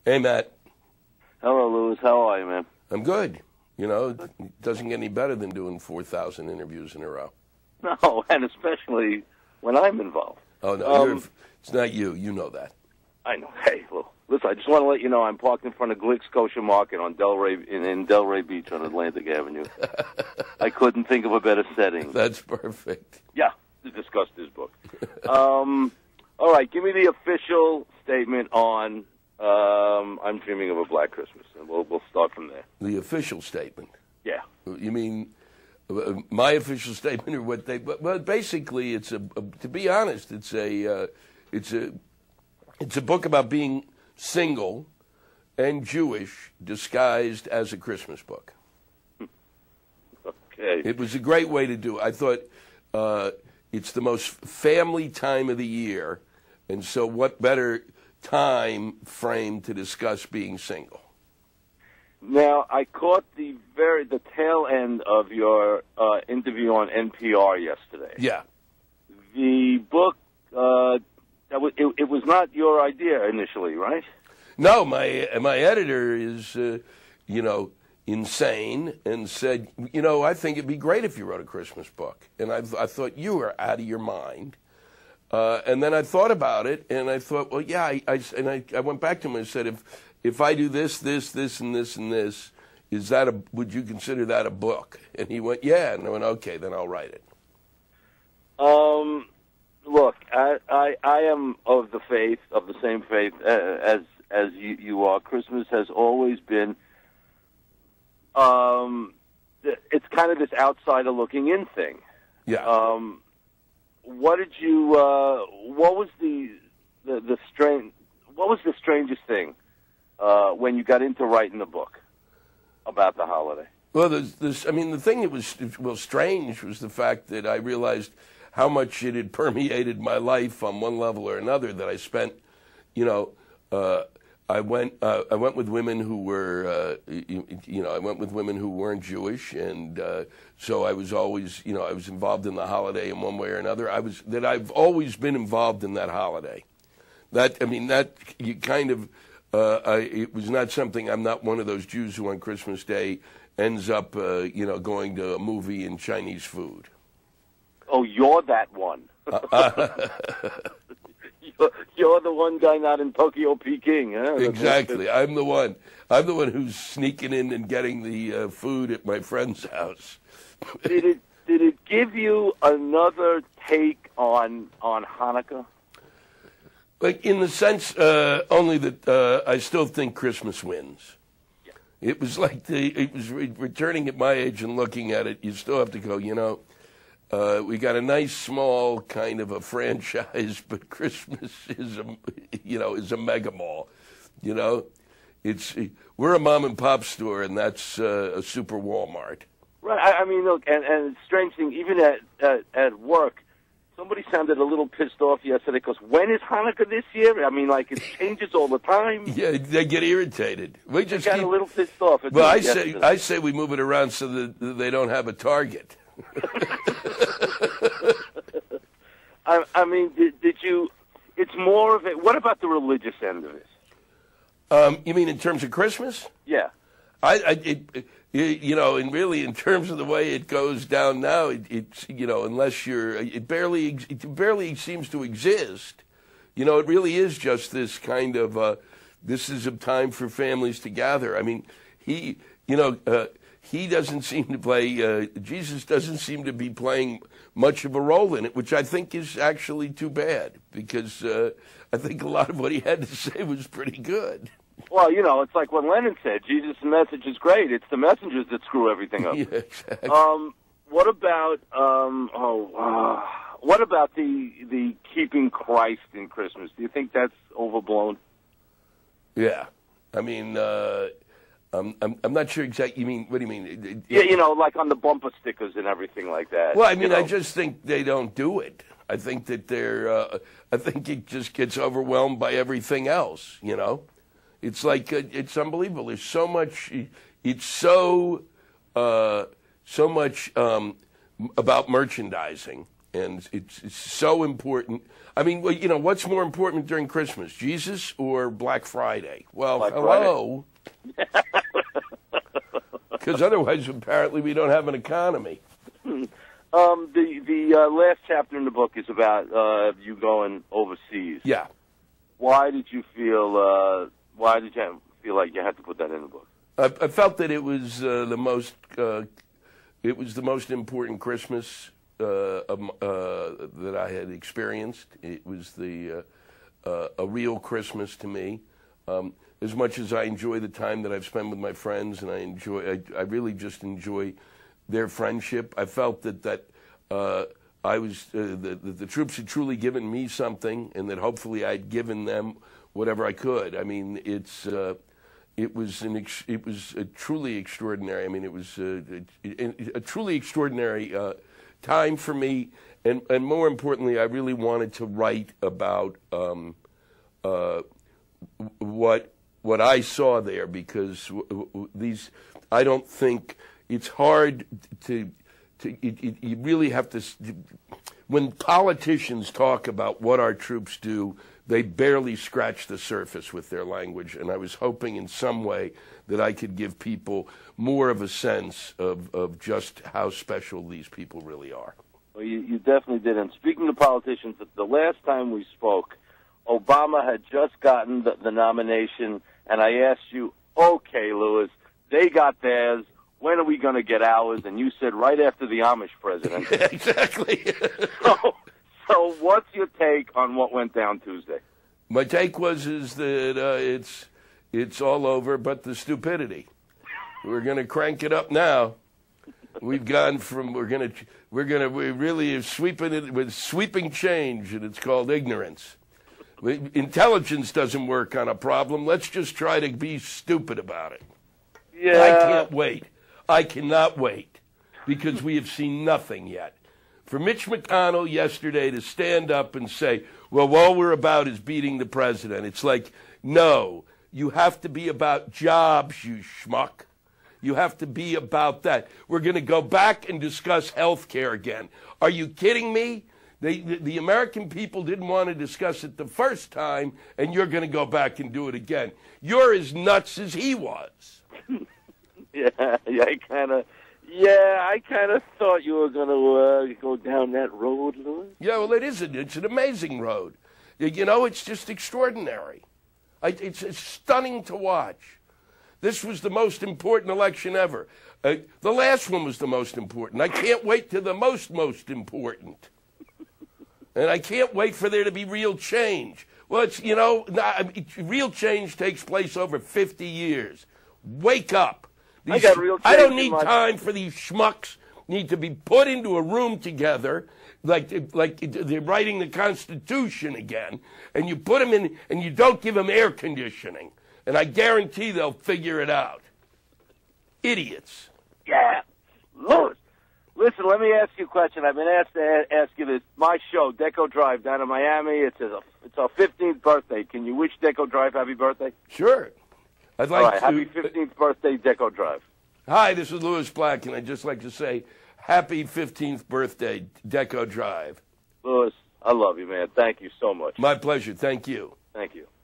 Hey, Matt. Hello, Louis. How are you, man? I'm good. You know, it doesn't get any better than doing 4,000 interviews in a row. No, and especially when I'm involved. Oh, no, it's not you. You know that. I know. Hey, well, listen, I just want to let you know I'm parked in front of Glick's Kosher Market on Delray in Delray Beach on Atlantic Avenue. I couldn't think of a better setting. That's perfect. Yeah, to discuss this book. All right, give me the official statement on I'm Dreaming of a Black Christmas, and we'll start from there. The official statement? Yeah. You mean my official statement, or what they? Well, basically, it's to be honest, it's a book about being single and Jewish disguised as a Christmas book. Okay. It was a great way to do it. I thought it's the most family time of the year, and so what better time frame to discuss being single? Now, I caught the tail end of your interview on NPR yesterday. Yeah. The book, it was not your idea initially, right? No, my editor is, insane, and said, I think it'd be great if you wrote a Christmas book. And I thought, you are out of your mind. And then I thought about it, and I thought, well, yeah. I went back to him and said, if I do this, this, and this, and this, would you consider that a book? And he went, yeah. And I went, okay, then I'll write it. Look, I am of the same faith as you are. Christmas has always been, it's kind of this outsider looking in thing. Yeah. What was the strangest thing when you got into writing the book about the holiday? Well, the thing that was strange was the fact that I realized how much it had permeated my life on one level or another. That I spent, I went with women who were, I went with women who weren't Jewish, and so I was always, I was involved in the holiday in one way or another. I've always been involved in that holiday. It was not something. I'm not one of those Jews who on Christmas Day ends up, going to a movie and Chinese food. Oh, you're that one. You're the one guy not in Tokyo, Peking. Huh? Exactly. I'm the one. I'm the one who's sneaking in and getting the food at my friend's house. Did it give you another take on Hanukkah? Like, in the sense only that I still think Christmas wins. Yeah. It was like returning at my age and looking at it. You still have to go, we got a nice small kind of a franchise, but Christmas is a mega mall. We're a mom and pop store, and that's a super Walmart. Right. I mean, look, and strange thing, even at work, somebody sounded a little pissed off yesterday because when is Hanukkah this year? I mean, it changes all the time. Yeah, they get irritated. We just got a little pissed off. Well, I say we move it around so that they don't have a target. I mean, did you? It's more of it. What about the religious end of it? You mean in terms of Christmas? Yeah. And really, in terms of the way it goes down now, it's unless it barely seems to exist. It really is just this kind of this is a time for families to gather. I mean, he doesn't seem to play. Jesus doesn't seem to be playing much of a role in it, which I think is actually too bad, because I think a lot of what he had to say was pretty good. Well, it's like what Lennon said, Jesus' message is great. It's the messengers that screw everything up. Yeah, exactly. What about the keeping Christ in Christmas? Do you think that's overblown? Yeah. I mean, I'm not sure exactly. What do you mean? Yeah, like on the bumper stickers and everything like that. Well, I mean, I just think they don't do it. I think that I think it just gets overwhelmed by everything else, It's like, it's unbelievable. There's so much, it's so much about merchandising And it's so important. I mean, well, you know, what's more important during Christmas, Jesus or Black Friday? Well, Black hello. Because otherwise, apparently, we don't have an economy. The last chapter in the book is about you going overseas. Yeah. Why did you feel? Why did you feel like you had to put that in the book? I felt that it was the most. It was the most important Christmas that I had experienced. It was a real Christmas to me. As much as I enjoy the time that I've spent with my friends, and I really just enjoy their friendship. I felt that I was the troops had truly given me something, and that hopefully I'd given them whatever I could. I mean, it was a truly extraordinary. I mean, it was a truly extraordinary time for me, and more importantly, I really wanted to write about what I saw there, because I don't think it's hard to you really have to. When politicians talk about what our troops do, they barely scratch the surface with their language, and I was hoping in some way that I could give people more of a sense of just how special these people really are. Well, you definitely did. And speaking of politicians, the last time we spoke, Obama had just gotten the nomination, and I asked you, okay, Louis, they got theirs. When are we going to get ours? And you said right after the Amish president. Exactly. So what's your take on what went down Tuesday? My take is that it's all over, but the stupidity. We're going to crank it up now. We've gone from we really are sweeping it with sweeping change, and it's called ignorance. Intelligence doesn't work on a problem. Let's just try to be stupid about it. Yeah. I can't wait. I cannot wait, because we have seen nothing yet. For Mitch McConnell yesterday to stand up and say, well, all we're about is beating the president. It's like, no, you have to be about jobs, you schmuck. You have to be about that. We're going to go back and discuss health care again. Are you kidding me? The American people didn't want to discuss it the first time, and you're going to go back and do it again. You're as nuts as he was. I kind of thought you were going to go down that road, Louis. Yeah, well, it isn't. It's an amazing road. You know, it's just extraordinary. It's stunning to watch. This was the most important election ever. The last one was the most important. I can't wait to the most important. And I can't wait for there to be real change. Well, real change takes place over 50 years. Wake up. I got real change. I don't need time for these schmucks. Need to be put into a room together, like they're writing the Constitution again, and you put them in, and you don't give them air conditioning, and I guarantee they'll figure it out. Idiots. Yeah, Louis. Listen, let me ask you a question. I've been asked to ask you this. My show, Deco Drive, down in Miami. It's our 15th birthday. Can you wish Deco Drive happy birthday? Sure. I'd like All right, happy 15th birthday, Deco Drive. Hi, this is Louis Black, and I'd just like to say happy 15th birthday, Deco Drive. Louis, I love you, man. Thank you so much. My pleasure. Thank you. Thank you.